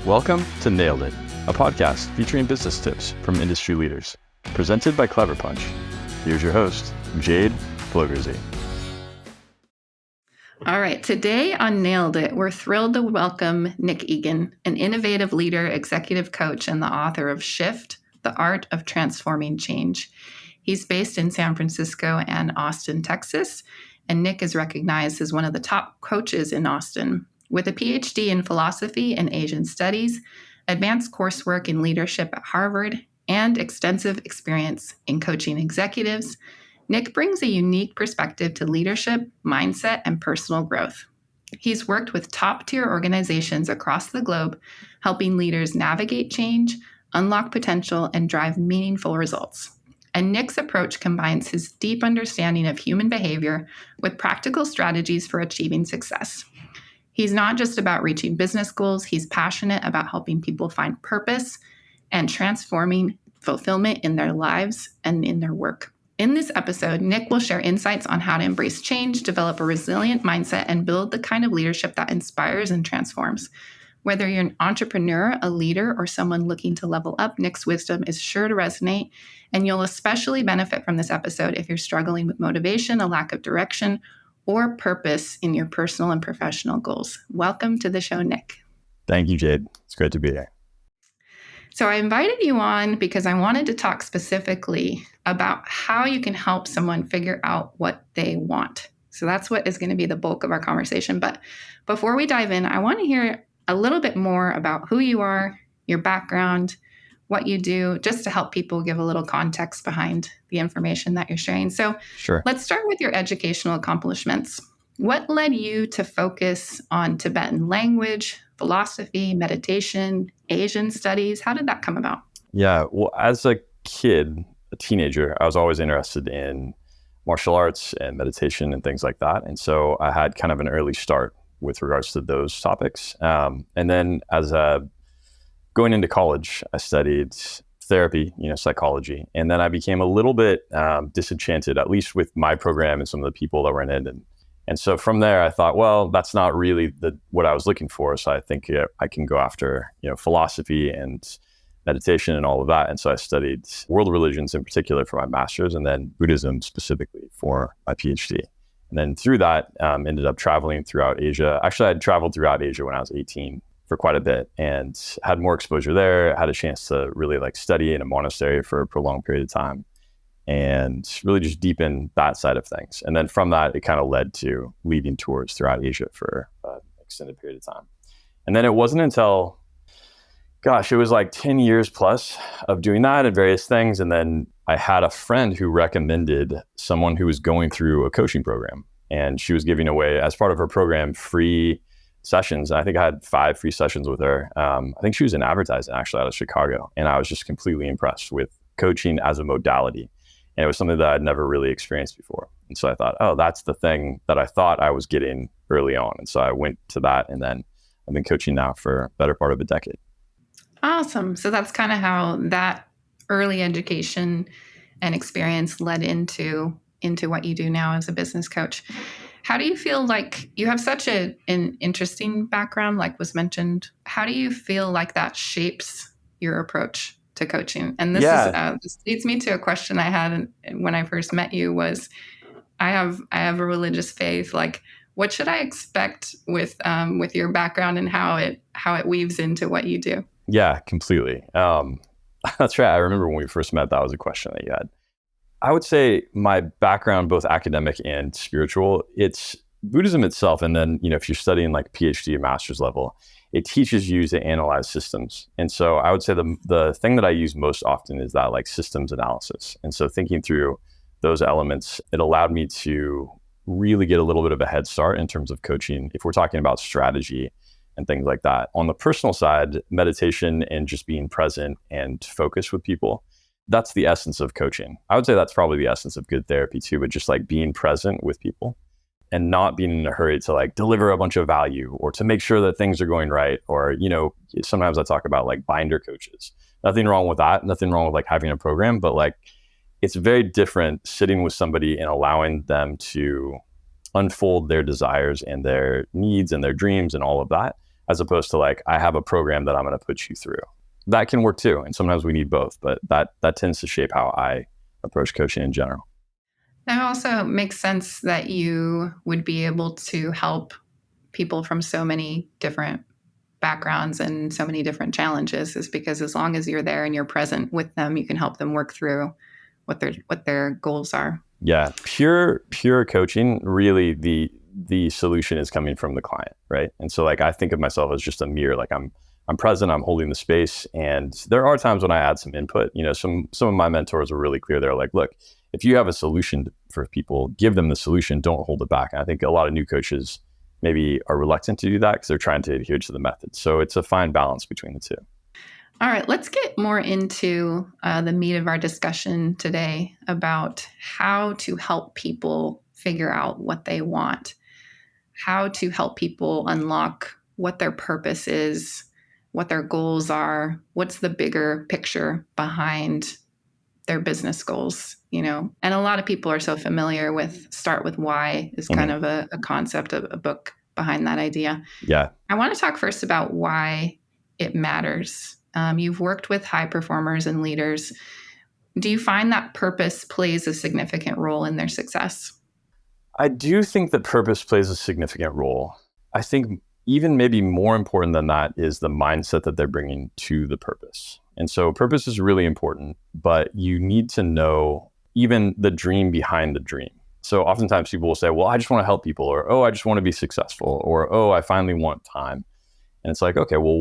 Welcome to Nailed It, a podcast featuring business tips from industry leaders, presented by Clever Punch. Here's your host, Jade Flogerzi. All right, today on Nailed It, we're thrilled to welcome Nick Egan, an innovative leader, executive coach, and the author of Shift, The Art of Transforming Change. He's based in San Francisco and Austin, Texas, and Nick is recognized as one of the top coaches in Austin. With a PhD in philosophy and Asian studies, advanced coursework in leadership at Harvard, and extensive experience in coaching executives, Nick brings a unique perspective to leadership, mindset, and personal growth. He's worked with top-tier organizations across the globe, helping leaders navigate change, unlock potential, and drive meaningful results. And Nick's approach combines his deep understanding of human behavior with practical strategies for achieving success. He's not just about reaching business goals, he's passionate about helping people find purpose and transforming fulfillment in their lives and in their work. In this episode, Nick will share insights on how to embrace change, develop a resilient mindset, and build the kind of leadership that inspires and transforms. Whether you're an entrepreneur, a leader, or someone looking to level up, Nick's wisdom is sure to resonate, and you'll especially benefit from this episode if you're struggling with motivation, a lack of direction, or purpose in your personal and professional goals. Welcome to the show, Nick. Thank you, Jade. It's great to be here. So I invited you on because I wanted to talk specifically about how you can help someone figure out what they want. So that's what is going to be the bulk of our conversation. But before we dive in, I want to hear a little bit more about who you are, your background, what you do, just to help people give a little context behind the information that you're sharing. So Sure. Let's start with your educational accomplishments. What led you to focus on Tibetan language, philosophy, meditation, Asian studies? How did that come about? Yeah, well, as a kid, a teenager, I was always interested in martial arts and meditation and things like that. And so I had kind of an early start with regards to those topics. And then as going into college, I studied therapy, psychology. And then I became a little bit disenchanted, at least with my program and some of the people that were in it. And so from there, I thought, well, that's not really what I was looking for. So I think I can go after, philosophy and meditation and all of that. And so I studied world religions in particular for my master's, and then Buddhism specifically for my PhD. And then through that, ended up traveling throughout Asia. Actually, I'd traveled throughout Asia when I was 18 for quite a bit and had more exposure there, had a chance to really study in a monastery for a prolonged period of time and really just deepen that side of things. And then from that, it kind of led to leading tours throughout Asia for an extended period of time. And then it wasn't until, it was 10 years plus of doing that and various things. And then I had a friend who recommended someone who was going through a coaching program, and she was giving away, as part of her program, free sessions. And I think I had 5 free sessions with her. I think she was in advertising actually out of Chicago. And I was just completely impressed with coaching as a modality. And it was something that I'd never really experienced before. And so I thought, that's the thing that I thought I was getting early on. And so I went to that, and then I've been coaching now for a better part of a decade. Awesome. So that's kind of how that early education and experience led into what you do now as a business coach. How do you feel like you have such an interesting background, like was mentioned? How do you feel like that shapes your approach to coaching? And this leads me to a question I had when I first met you was, I have a religious faith. What should I expect with your background and how it weaves into what you do? Yeah, completely. That's right. I remember when we first met, that was a question that you had. I would say my background, both academic and spiritual, it's Buddhism itself. And then, if you're studying PhD or master's level, it teaches you to analyze systems. And so I would say the thing that I use most often is that systems analysis. And so thinking through those elements, it allowed me to really get a little bit of a head start in terms of coaching, if we're talking about strategy and things like that. On the personal side, meditation and just being present and focused with people, that's the essence of coaching. I would say that's probably the essence of good therapy too, but just being present with people and not being in a hurry to deliver a bunch of value or to make sure that things are going right. Or, sometimes I talk about binder coaches. Nothing wrong with that. Nothing wrong with having a program, but it's very different sitting with somebody and allowing them to unfold their desires and their needs and their dreams and all of that, as opposed to like, I have a program that I'm going to put you through. That can work too. And sometimes we need both, but that tends to shape how I approach coaching in general. That also makes sense that you would be able to help people from so many different backgrounds and so many different challenges, is because as long as you're there and you're present with them, you can help them work through what their goals are. Yeah, pure coaching, really the solution is coming from the client, right? And so like I think of myself as just a mirror. Like I'm present, I'm holding the space, and there are times when I add some input. You know, some of my mentors are really clear. They're like, look, if you have a solution for people, give them the solution, don't hold it back. And I think a lot of new coaches maybe are reluctant to do that because they're trying to adhere to the method. So it's a fine balance between the two. All right, let's get more into the meat of our discussion today about how to help people figure out what they want, how to help people unlock what their purpose is, what their goals are, what's the bigger picture behind their business goals, you know. And a lot of people are so familiar with start with why is kind of a concept, of a book behind that idea. Yeah. I want to talk first about why it matters. You've worked with high performers and leaders. Do you find that purpose plays a significant role in their success? I do think that purpose plays a significant role. I think even maybe more important than that is the mindset that they're bringing to the purpose. And so purpose is really important, but you need to know even the dream behind the dream. So oftentimes people will say, well, I just want to help people, or, oh, I just want to be successful, or, oh, I finally want time. And it's like, okay, well,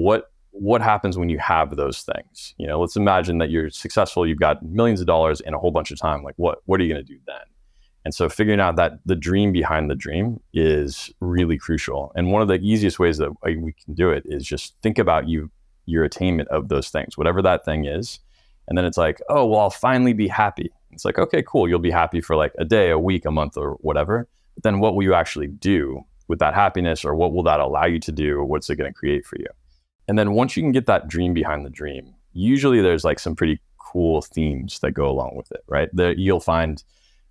what happens when you have those things? You know, let's imagine that you're successful, you've got millions of dollars and a whole bunch of time. Like what are you going to do then? And so figuring out that the dream behind the dream is really crucial. And one of the easiest ways that we can do it is just think about your attainment of those things, whatever that thing is. And then it's like, oh, well, I'll finally be happy. It's like, okay, cool. You'll be happy for like a day, a week, a month, or whatever. But then what will you actually do with that happiness, or what will that allow you to do? Or what's it going to create for you? And then once you can get that dream behind the dream, usually there's like some pretty cool themes that go along with it, right? You'll find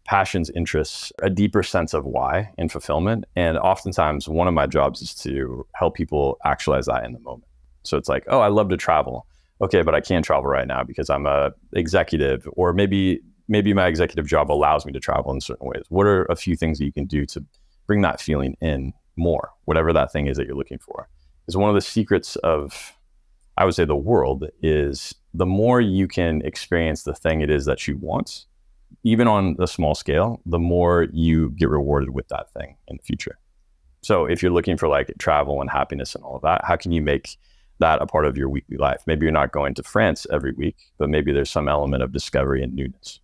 passions, interests, a deeper sense of why and fulfillment. And oftentimes one of my jobs is to help people actualize that in the moment. So it's like, oh, I love to travel. Okay, but I can't travel right now because I'm a executive, or maybe my executive job allows me to travel in certain ways. What are a few things that you can do to bring that feeling in more, whatever that thing is that you're looking for? Is one of the secrets of, I would say, the world is the more you can experience the thing it is that you want, even on a small scale, the more you get rewarded with that thing in the future. So if you're looking for like travel and happiness and all of that, how can you make that a part of your weekly life? Maybe you're not going to France every week, but maybe there's some element of discovery and newness.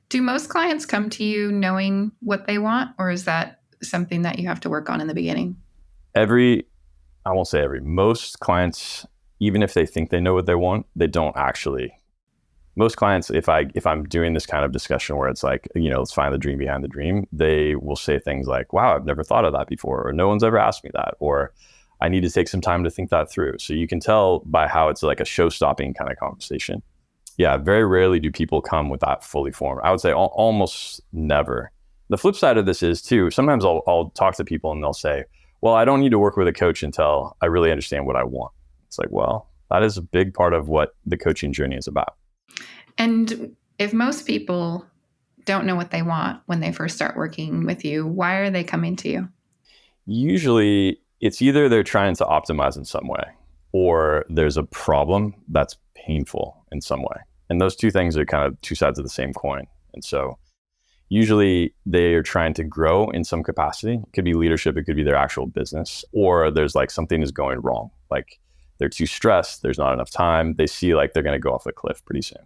Do most clients come to you knowing what they want, or is that something that you have to work on in the beginning? I won't say every. Most clients, even if they think they know what they want, they don't actually. Most clients, if I'm doing this kind of discussion where it's like, you know, let's find the dream behind the dream, they will say things like, wow, I've never thought of that before, or no one's ever asked me that, or I need to take some time to think that through. So you can tell by how it's like a show-stopping kind of conversation. Yeah, very rarely do people come with that fully formed. I would say almost never. The flip side of this is too, sometimes I'll talk to people and they'll say, well, I don't need to work with a coach until I really understand what I want. It's like, well, that is a big part of what the coaching journey is about. And if most people don't know what they want when they first start working with you, why are they coming to you? Usually it's either they're trying to optimize in some way, or there's a problem that's painful in some way. And those two things are kind of two sides of the same coin. And so usually they are trying to grow in some capacity. It could be leadership, it could be their actual business, or there's like something is going wrong. Like they're too stressed, there's not enough time. They see like they're going to go off the cliff pretty soon.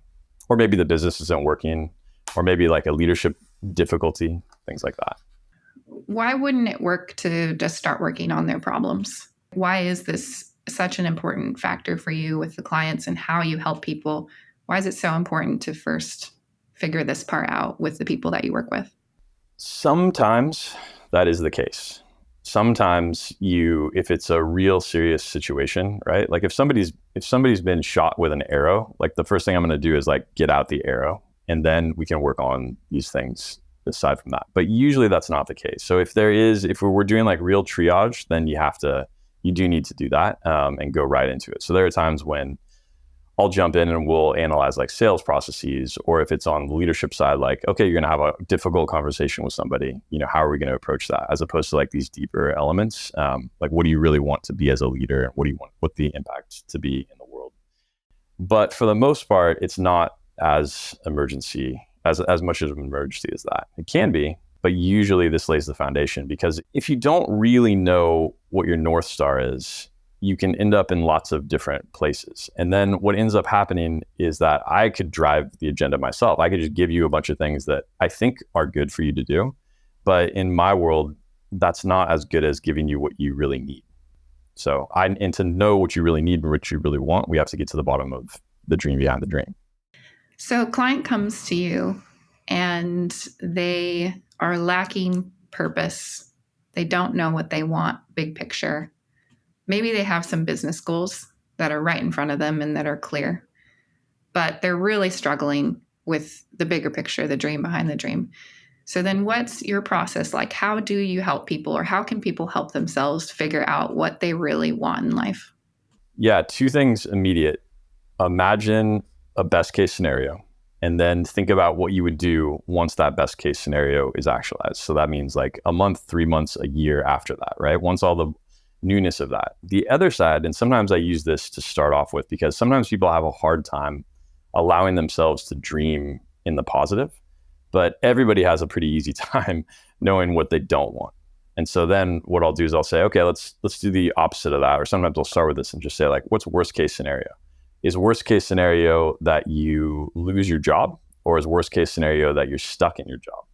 Or maybe the business isn't working, or maybe like a leadership difficulty, things like that. Why wouldn't it work to just start working on their problems? Why is this such an important factor for you with the clients and how you help people? Why is it so important to first figure this part out with the people that you work with? Sometimes that is the case. Sometimes if it's a real serious situation, right? Like if somebody's been shot with an arrow, like the first thing I'm going to do is like get out the arrow, and then we can work on these things aside from that. But usually that's not the case. So if we're doing like real triage, then you have to you do need to do that and go right into it. So there are times when I'll jump in and we'll analyze like sales processes, or if it's on the leadership side, like, okay, you're going to have a difficult conversation with somebody, how are we going to approach that? As opposed to like these deeper elements, like what do you really want to be as a leader? What do you want the impact to be in the world? But for the most part, it's not as as much of an emergency as that. It can be, but usually this lays the foundation, because if you don't really know what your North Star is, you can end up in lots of different places. And then what ends up happening is that I could drive the agenda myself. I could just give you a bunch of things that I think are good for you to do. But in my world, that's not as good as giving you what you really need. And to know what you really need and what you really want, we have to get to the bottom of the dream behind the dream. So a client comes to you and they are lacking purpose. They don't know what they want, big picture. Maybe they have some business goals that are right in front of them and that are clear, but they're really struggling with the bigger picture, the dream behind the dream. So then what's your process like? How do you help people, or how can people help themselves figure out what they really want in life? Yeah, two things immediate. Imagine a best case scenario, and then think about what you would do once that best case scenario is actualized. So that means like a month, 3 months, a year after that, right? Once all the newness of that. The other side, and sometimes I use this to start off with, because sometimes people have a hard time allowing themselves to dream in the positive, but everybody has a pretty easy time knowing what they don't want. And so then what I'll do is I'll say, okay, let's do the opposite of that. Or sometimes I'll start with this and just say, like, what's worst case scenario? Is worst case scenario that you lose your job, or is worst case scenario that you're stuck in your job,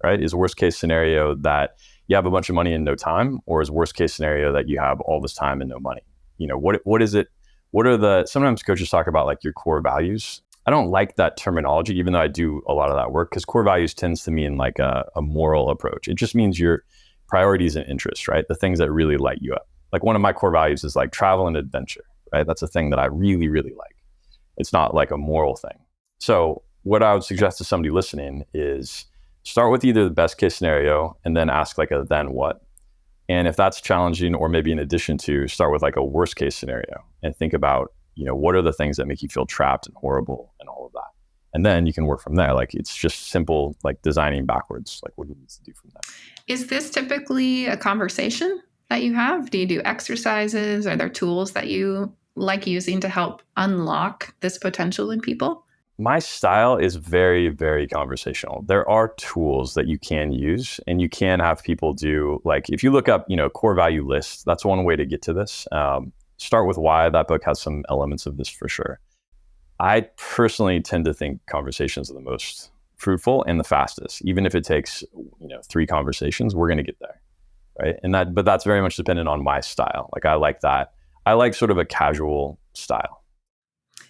right? Is worst case scenario that you have a bunch of money and no time, or is worst case scenario that you have all this time and no money? What is it? What are sometimes coaches talk about like your core values. I don't like that terminology, even though I do a lot of that work, because core values tends to mean like a moral approach. It just means your priorities and interests, right? The things that really light you up. Like one of my core values is like travel and adventure, right? That's a thing that I really, really like. It's not like a moral thing. So what I would suggest to somebody listening is start with either the best case scenario and then ask like a then what. And if that's challenging, or maybe in addition to, start with like a worst case scenario and think about, what are the things that make you feel trapped and horrible and all of that. And then you can work from there. Like it's just simple, like designing backwards, like what do you need to do from there. Is this typically a conversation that you have? Do you do exercises? Are there tools that you like using to help unlock this potential in people? My style is very, very conversational. There are tools that you can use, and you can have people do, like if you look up, core value lists, that's one way to get to this. Start with why. That book has some elements of this for sure. I personally tend to think conversations are the most fruitful and the fastest. Even if it takes, 3 conversations, we're going to get there, right? But that's very much dependent on my style. Like I like that. I like sort of a casual style.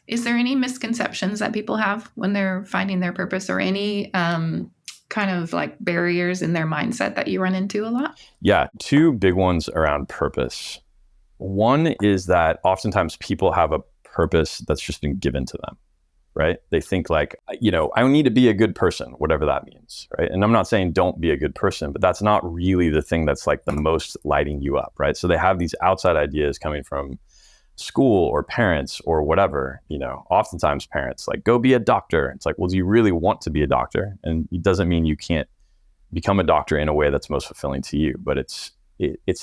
Is there any misconceptions that people have when they're finding their purpose, or any kind of like barriers in their mindset that you run into a lot? Yeah, 2 big ones around purpose. One is that oftentimes people have a purpose that's just been given to them, right? They think like, I need to be a good person, whatever that means, right? And I'm not saying don't be a good person, but that's not really the thing that's like the most lighting you up, right? So they have these outside ideas coming from school or parents or whatever, oftentimes parents like, go be a doctor. It's like, well, do you really want to be a doctor? And it doesn't mean you can't become a doctor in a way that's most fulfilling to you, but it's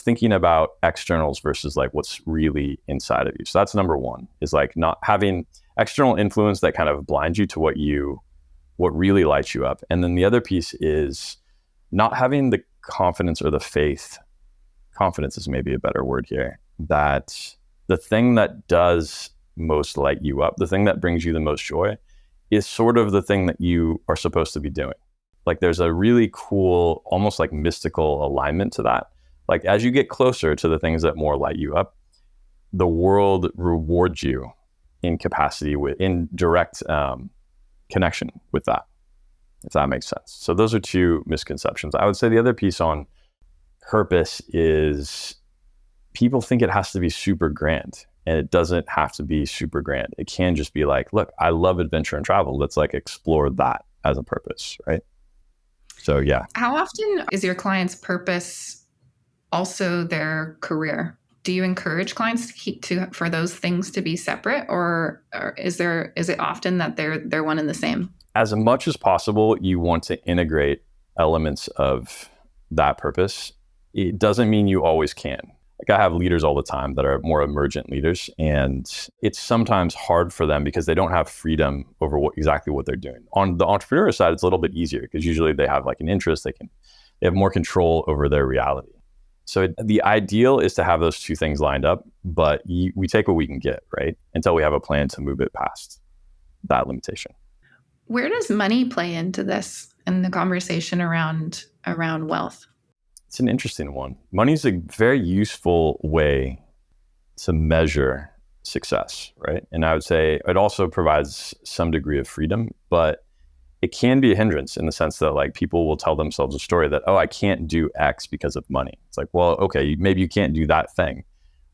thinking about externals versus like what's really inside of you. So that's number one, is like not having external influence that kind of blinds you to what really lights you up. And then the other piece is not having the confidence or the faith. Confidence is maybe a better word here, that the thing that does most light you up, the thing that brings you the most joy, is sort of the thing that you are supposed to be doing. Like there's a really cool, almost like mystical alignment to that. Like as you get closer to the things that more light you up, the world rewards you in capacity in direct connection with that, if that makes sense. So those are 2 misconceptions. I would say the other piece on purpose is people think it has to be super grand, and it doesn't have to be super grand. It can just be like, look, I love adventure and travel. Let's like explore that as a purpose, right? So yeah. How often is your client's purpose also their career? do you encourage clients for those things to be separate, or is it often that they're one and the same? As much as possible, you want to integrate elements of that purpose. It doesn't mean you always can. Like, I have leaders all the time that are more emergent leaders, and it's sometimes hard for them because they don't have freedom over exactly what they're doing. On the entrepreneur side, it's a little bit easier because usually they have like an interest, they have more control over their reality. So the ideal is to have those two things lined up, but we take what we can get, right? Until we have a plan to move it past that limitation. Where does money play into this and the conversation around wealth? It's an interesting one. Money is a very useful way to measure success, right? And I would say it also provides some degree of freedom, but it can be a hindrance in the sense that like people will tell themselves a story that, oh, I can't do X because of money. It's like, well, okay, maybe you can't do that thing.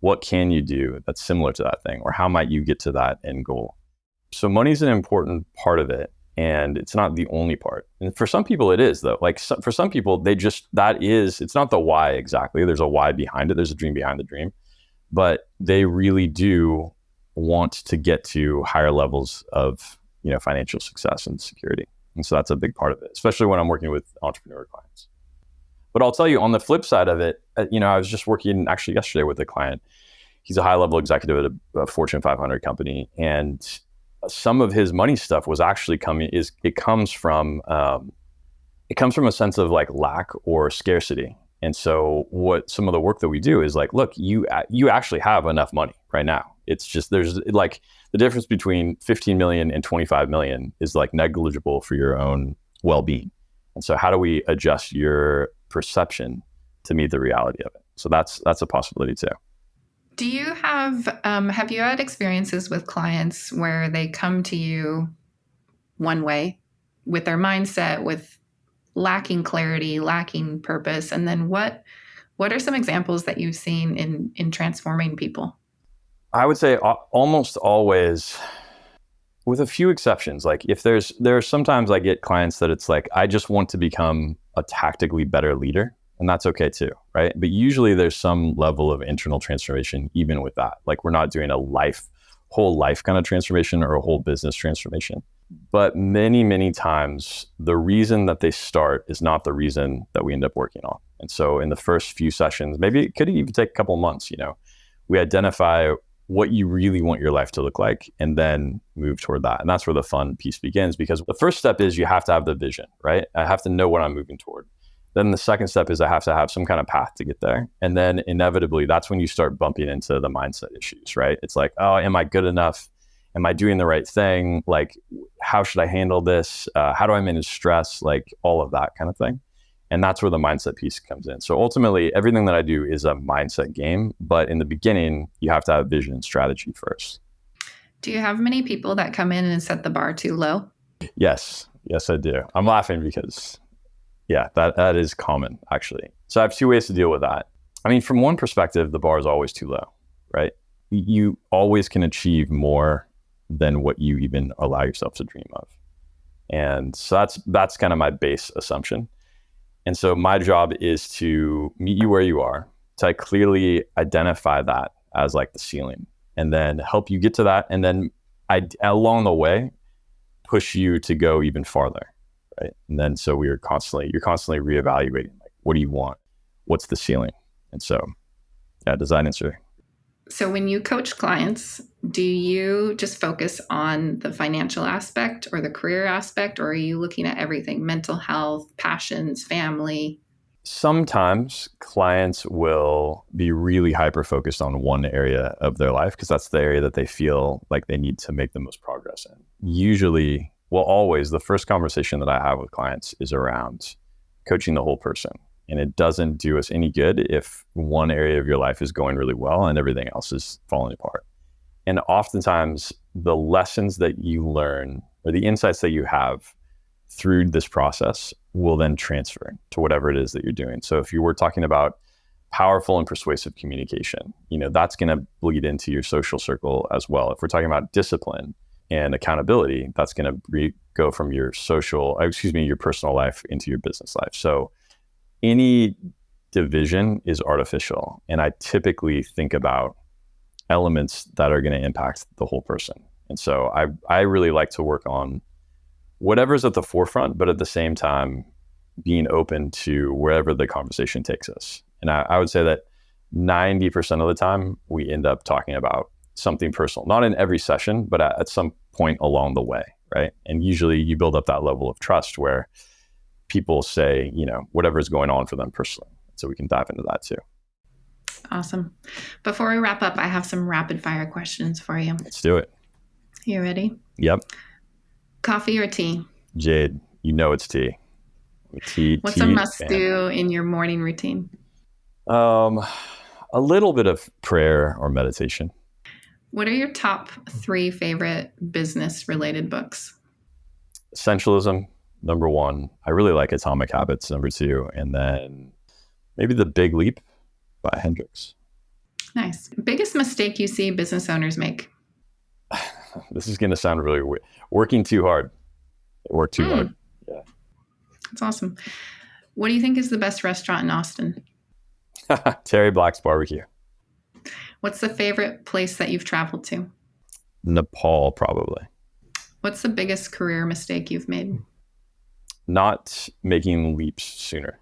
What can you do that's similar to that thing? Or how might you get to that end goal? So money is an important part of it. And it's not the only part. And for some people it is, though. Like for some people, it's not the why exactly. There's a why behind it. There's a dream behind the dream. But they really do want to get to higher levels of, financial success and security. And so that's a big part of it, especially when I'm working with entrepreneur clients. But I'll tell you, on the flip side of it, I was just working actually yesterday with a client. He's a high-level executive at a Fortune 500 company. And some of his money stuff was actually it comes from a sense of like lack or scarcity. And so what some of the work that we do is like, look, you actually have enough money right now. It's just, there's like the difference between 15 million and 25 million is like negligible for your own well-being. And so how do we adjust your perception to meet the reality of it? So that's a possibility too. Do you have you had experiences with clients where they come to you one way with their mindset, with lacking clarity, lacking purpose? And then what are some examples that you've seen in transforming people? I would say almost always, with a few exceptions. Like if there are sometimes I get clients that it's like, I just want to become a tactically better leader. And that's okay too, right? But usually there's some level of internal transformation even with that. Like we're not doing a whole life kind of transformation or a whole business transformation. But many, many times the reason that they start is not the reason that we end up working on. And so in the first few sessions, maybe it could even take a couple of months, we identify what you really want your life to look like and then move toward that. And that's where the fun piece begins, because the first step is you have to have the vision, right? I have to know what I'm moving toward. Then the second step is I have to have some kind of path to get there. And then inevitably, that's when you start bumping into the mindset issues, right? It's like, oh, am I good enough? Am I doing the right thing? Like, how should I handle this? How do I manage stress? Like all of that kind of thing. And that's where the mindset piece comes in. So ultimately, everything that I do is a mindset game. But in the beginning, you have to have vision and strategy first. Do you have many people that come in and set the bar too low? Yes, I do. I'm laughing because yeah, that is common, actually. So I have two ways to deal with that. I mean, from one perspective, the bar is always too low, right? You always can achieve more than what you even allow yourself to dream of. And so that's kind of my base assumption. And so my job is to meet you where you are, to clearly identify that as like the ceiling, and then help you get to that. And then along the way, push you to go even farther. Right. And then so you're constantly reevaluating, like, what do you want? What's the ceiling? And so, yeah, does that answer? So when you coach clients, do you just focus on the financial aspect or the career aspect, or are you looking at everything? Mental health, passions, family? Sometimes clients will be really hyper-focused on one area of their life because that's the area that they feel like they need to make the most progress in. Usually, well, always, the first conversation that I have with clients is around coaching the whole person. And it doesn't do us any good if one area of your life is going really well and everything else is falling apart. And oftentimes, the lessons that you learn or the insights that you have through this process will then transfer to whatever it is that you're doing. So if you were talking about powerful and persuasive communication, that's going to bleed into your social circle as well. If we're talking about discipline and accountability, that's going to go from your personal life into your business life. So any division is artificial. And I typically think about elements that are going to impact the whole person. And so I really like to work on whatever's at the forefront, but at the same time, being open to wherever the conversation takes us. And I would say that 90% of the time, we end up talking about something personal, not in every session, but at some point along the way, right? And usually you build up that level of trust where people say, whatever is going on for them personally. So we can dive into that too. Awesome. Before we wrap up, I have some rapid fire questions for you. Let's do it. You ready? Yep. Coffee or tea? Jade, it's tea. What's a must-do in your morning routine? A little bit of prayer or meditation. What are your top 3 favorite business-related books? Essentialism, number 1. I really like Atomic Habits, number 2. And then maybe The Big Leap by Hendricks. Nice. Biggest mistake you see business owners make? This is going to sound really weird. Working too hard. They work too hard. Yeah. That's awesome. What do you think is the best restaurant in Austin? Terry Black's Barbecue. What's the favorite place that you've traveled to? Nepal, probably. What's the biggest career mistake you've made? Not making leaps sooner.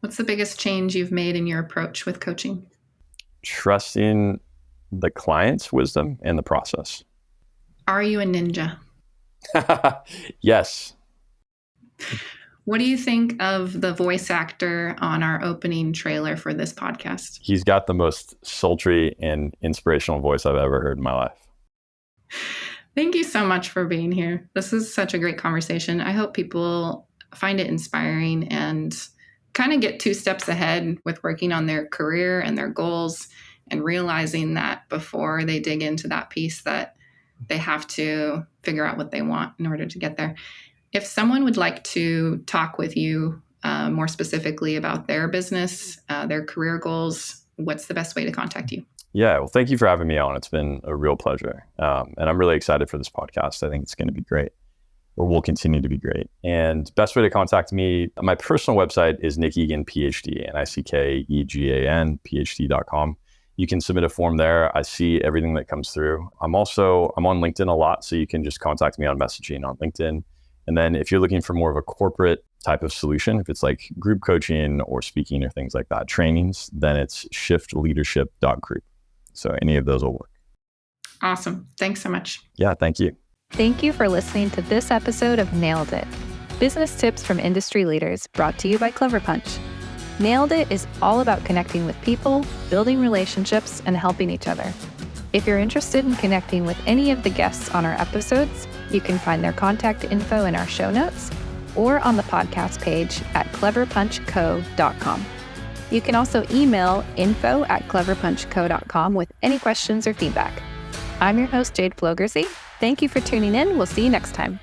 What's the biggest change you've made in your approach with coaching? Trusting the client's wisdom and the process. Are you a ninja? Yes. What do you think of the voice actor on our opening trailer for this podcast? He's got the most sultry and inspirational voice I've ever heard in my life. Thank you so much for being here. This is such a great conversation. I hope people find it inspiring and kind of get 2 steps ahead with working on their career and their goals and realizing that before they dig into that piece that they have to figure out what they want in order to get there. If someone would like to talk with you more specifically about their business, their career goals, what's the best way to contact you? Yeah, well, thank you for having me on. It's been a real pleasure. And I'm really excited for this podcast. I think it's going to be great, or will continue to be great. And best way to contact me, my personal website is Nick Egan, PhD, NickEgan, PhD.com. You can submit a form there. I see everything that comes through. I'm on LinkedIn a lot, so you can just contact me on messaging on LinkedIn. And then if you're looking for more of a corporate type of solution, if it's like group coaching or speaking or things like that, trainings, then it's shiftleadership.group. So any of those will work. Awesome. Thanks so much. Yeah, thank you. Thank you for listening to this episode of Nailed It, business tips from industry leaders, brought to you by Clever Punch. Nailed It is all about connecting with people, building relationships, and helping each other. If you're interested in connecting with any of the guests on our episodes, you can find their contact info in our show notes or on the podcast page at cleverpunchco.com. You can also email info@cleverpunchco.com with any questions or feedback. I'm your host, Jade Flogerzi. Thank you for tuning in. We'll see you next time.